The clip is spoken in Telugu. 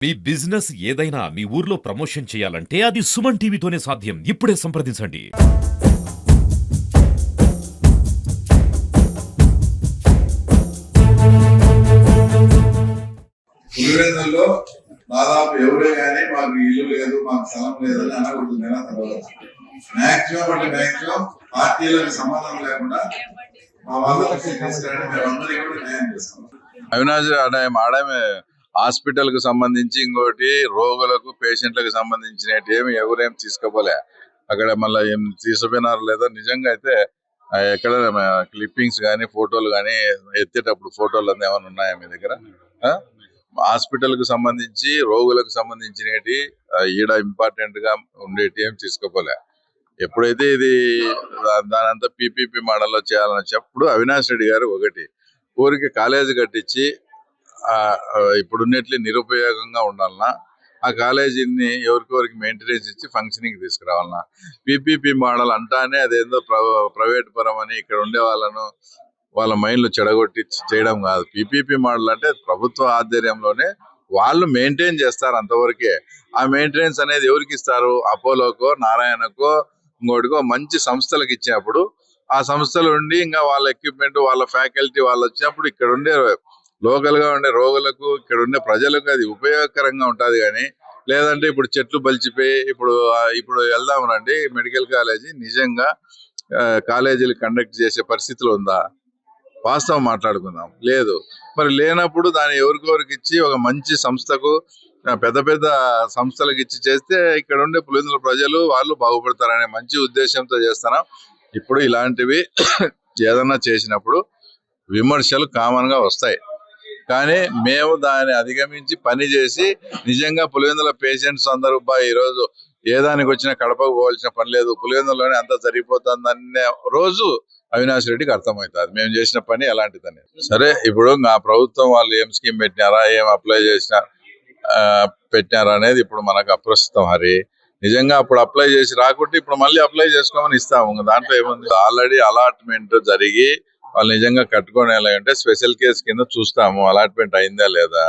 మీ బిజినెస్ ఏదైనా మీ ఊర్లో ప్రమోషన్ చేయాలంటే అది సుమన్ టీవీతోనే సాధ్యం. ఇప్పుడే సంప్రదించండి. పులివెందుల్లో దాదాపు ఎవరే కానీ మాకు ఇల్లు లేదు, మాకు స్థలం లేదని అనకూడదు. మాక్సిమం పార్టీలకు సంబంధం లేకుండా మా వాళ్ళకి తీసుకురండి, మేమందరికీ కూడా న్యాయం చేస్తాం. అవినాష్ ఆడమే హాస్పిటల్ కు సంబంధించి ఇంకోటి రోగులకు పేషెంట్లకు సంబంధించినవి ఎవరేం తీసుకోపోలే. అక్కడ మళ్ళీ ఏం తీసుకుపోయినారు లేదా నిజంగా అయితే ఎక్కడ క్లిప్పింగ్స్ కానీ ఫోటోలు కానీ ఎత్తేటప్పుడు ఫోటోలు అన్నీ ఏమైనా ఉన్నాయా మీ దగ్గర? హాస్పిటల్ కు సంబంధించి రోగులకు సంబంధించినవి ఈడ ఇంపార్టెంట్ గా ఉండేటి ఏం తీసుకోపోలే. ఎప్పుడైతే ఇది దానంతా పీపీపీ మోడల్లో చేయాలని చెప్పుడు అవినాష్ రెడ్డి గారు ఒకటి ఊరికి కాలేజీ కట్టించి ఇప్పుడున్నట్లు నిరుపయోగంగా ఉండాలన్నా ఆ కాలేజీని ఎవరికొరికి మెయింటెనెన్స్ ఇచ్చి ఫంక్షనింగ్ తీసుకురావాలన్నా. పీపీపీ మోడల్ అంటానే అదేందో ప్రైవేట్ పరం అని ఇక్కడ ఉండే వాళ్ళ మైండ్లు చెడగొట్టి చేయడం కాదు. పీపీపీ మోడల్ అంటే ప్రభుత్వ ఆధ్వర్యంలోనే వాళ్ళు మెయింటైన్ చేస్తారు అంతవరకే. ఆ మెయింటెనెన్స్ అనేది ఎవరికి ఇస్తారు? అపోలోకో నారాయణకో ఇంకోటికో మంచి సంస్థలకు ఇచ్చినప్పుడు ఆ సంస్థల నుండి ఇంకా వాళ్ళ ఎక్విప్మెంట్ వాళ్ళ ఫ్యాకల్టీ వాళ్ళు వచ్చినప్పుడు ఇక్కడ ఉండే లోకల్ గా ఉండే రోగులకు ఇక్కడ ఉండే ప్రజలకు అది ఉపయోగకరంగా ఉంటది. కానీ లేదంటే ఇప్పుడు చెట్లు బలిచిపోయి ఇప్పుడు వెళ్దాం రండి మెడికల్ కాలేజీ నిజంగా కాలేజీలు కండక్ట్ చేసే పరిస్థితిలో ఉందా? వాస్తవం మాట్లాడుకుందాం. లేదు. మరి లేనప్పుడు దాన్ని ఎవరికొరికి ఇచ్చి ఒక మంచి సంస్థకు పెద్ద పెద్ద సంస్థలకు ఇచ్చి చేస్తే ఇక్కడ ఉండే పులివెందుల ప్రజలు వాళ్ళు బాగుపడతారనే మంచి ఉద్దేశంతో చేస్తున్నాం. ఇప్పుడు ఇలాంటివి ఏదన్నా చేసినప్పుడు విమర్శలు కామన్ గా వస్తాయి. కానీ మేము దాన్ని అధిగమించి పని చేసి నిజంగా పులివెందుల పేషెంట్స్ అందరూ ఈరోజు ఏ దానికి వచ్చినా కడపకు పోవాల్సిన పని లేదు, పులివెందులలోనే అంతా జరిగిపోతుందనే రోజు అవినాష్ రెడ్డికి అర్థమవుతుంది మేము చేసిన పని ఎలాంటిదని. సరే, ఇప్పుడు నా ప్రభుత్వం వాళ్ళు ఏం స్కీమ్ పెట్టినారా, ఏం అప్లై చేసినా పెట్టినారా అనేది ఇప్పుడు మనకు అప్రస్తుతం. హరి నిజంగా అప్పుడు అప్లై చేసి రాకుంటే ఇప్పుడు మళ్ళీ అప్లై చేసుకోమని ఇస్తాము. దాంట్లో ఏముంది? ఆల్రెడీ అలాట్మెంట్ జరిగి వాళ్ళు నిజంగా కట్టుకునేలా ఉంటే స్పెషల్ కేసు కింద చూస్తాము అలాట్మెంట్ అయిందా లేదా.